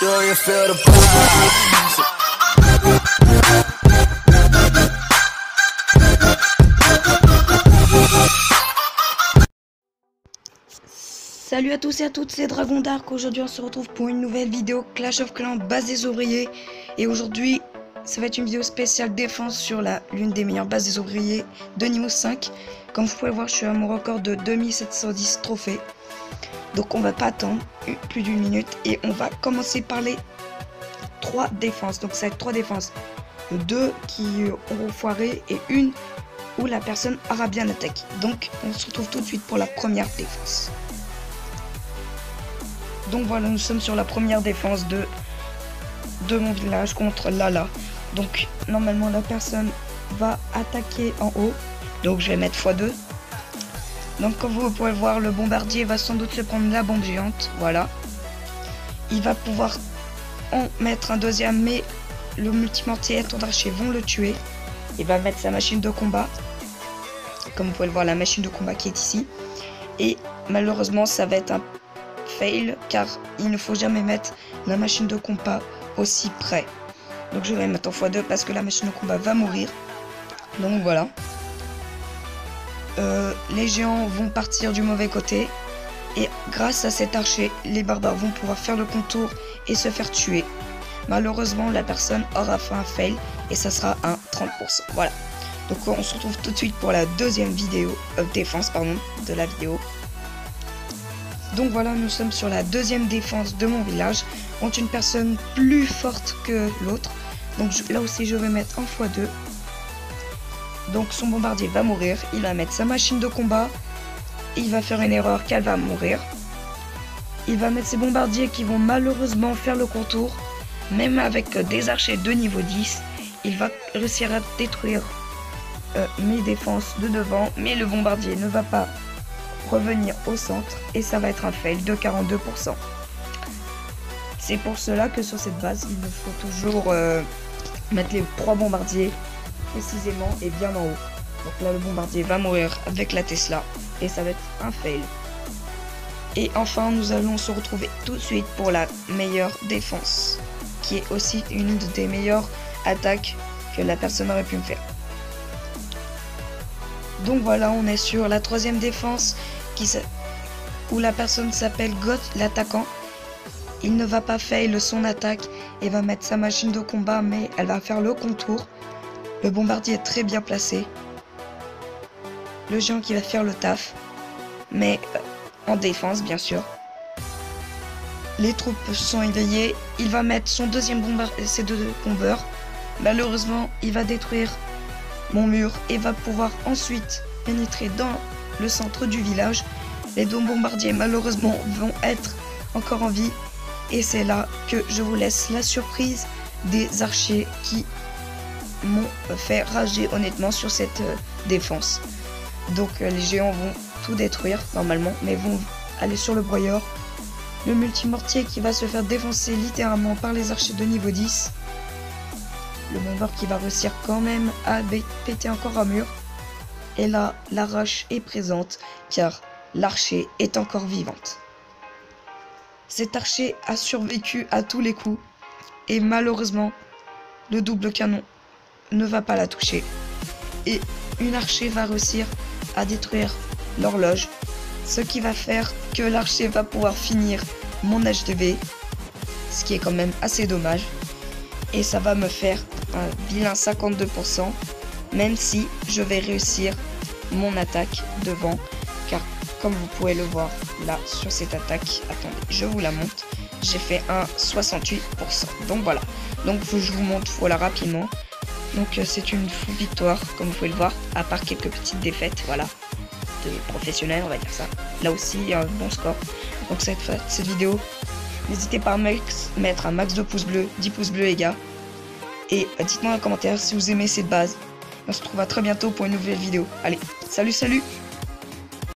Do you feel the pulse? Salut à tous et à toutes, c'est Dragon Dark. Aujourd'hui on se retrouve pour une nouvelle vidéo Clash of Clans base des ouvriers. Et aujourd'hui ça va être une vidéo spéciale défense sur l'une des meilleures bases des ouvriers de niveau 5. Comme vous pouvez voir, je suis à mon record de 2710 trophées. Donc on va pas attendre plus d'une minute et on va commencer par les 3 défenses. Donc ça va être 3 défenses, 2 qui auront foiré et une où la personne aura bien attaqué. Donc on se retrouve tout de suite pour la première défense. Donc voilà, nous sommes sur la première défense de mon village contre Lala. Donc normalement la personne va attaquer en haut. Donc je vais mettre x2. Donc comme vous pouvez le voir, le bombardier va sans doute se prendre la bombe géante. Voilà. Il va pouvoir en mettre un deuxième, mais le multimortier et ton d'archer vont le tuer. Il va mettre sa machine de combat. Comme vous pouvez le voir, la machine de combat qui est ici. Et malheureusement ça va être un fail, car il ne faut jamais mettre la machine de combat aussi près. Donc je vais mettre en x2 parce que la machine de combat va mourir. Donc voilà. Les géants vont partir du mauvais côté. Et grâce à cet archer, les barbares vont pouvoir faire le contour et se faire tuer. Malheureusement, la personne aura fait un fail et ça sera un 30%. Voilà. Donc on se retrouve tout de suite pour la deuxième défense de la vidéo. Donc voilà, nous sommes sur la deuxième défense de mon village contre une personne plus forte que l'autre. Donc là aussi je vais mettre en x2. Donc son bombardier va mourir, il va mettre sa machine de combat, il va faire une erreur qu'elle va mourir. Il va mettre ses bombardiers qui vont malheureusement faire le contour. Même avec des archers de niveau 10, il va réussir à détruire mes défenses de devant, mais le bombardier ne va pas revenir au centre et ça va être un fail de 42%. C'est pour cela que sur cette base il me faut toujours mettre les 3 bombardiers précisément et bien en haut. Donc là le bombardier va mourir avec la Tesla et ça va être un fail. Et enfin nous allons se retrouver tout de suite pour la meilleure défense, qui est aussi une des meilleures attaques que la personne aurait pu me faire. Donc voilà, on est sur la troisième défense où la personne s'appelle Goth, l'attaquant. Il ne va pas fail son attaque et va mettre sa machine de combat, mais elle va faire le contour. Le bombardier est très bien placé. Le géant qui va faire le taf, mais en défense bien sûr. Les troupes sont éveillées. Il va mettre son deuxième ses 2 bombeurs. Malheureusement, il va détruire mon mur et va pouvoir ensuite pénétrer dans le centre du village. Les 2 bombardiers malheureusement vont être encore en vie et c'est là que je vous laisse la surprise des archers qui m'ont fait rager honnêtement sur cette défense. Donc les géants vont tout détruire normalement, mais vont aller sur le broyeur. Le multimortier qui va se faire défoncer littéralement par les archers de niveau 10. Le bombeur qui va réussir quand même à péter encore un mur. Et là, la rush est présente car l'archer est encore vivante. Cet archer a survécu à tous les coups et malheureusement, le double canon ne va pas la toucher. Et une archer va réussir à détruire l'horloge, ce qui va faire que l'archer va pouvoir finir mon HDV, ce qui est quand même assez dommage. Et ça va me faire un vilain 52%, même si je vais réussir mon attaque devant, car comme vous pouvez le voir là sur cette attaque, attendez, je vous la montre, j'ai fait un 68%. Donc voilà, donc je vous montre voilà rapidement. Donc c'est une full victoire, comme vous pouvez le voir, à part quelques petites défaites, voilà, de professionnels, on va dire ça. Là aussi, il y a un bon score. Donc cette vidéo, n'hésitez pas à mettre un max de pouces bleus, 10 pouces bleus les gars. Et dites-moi dans les commentaires si vous aimez cette base. On se retrouve à très bientôt pour une nouvelle vidéo. Allez, salut!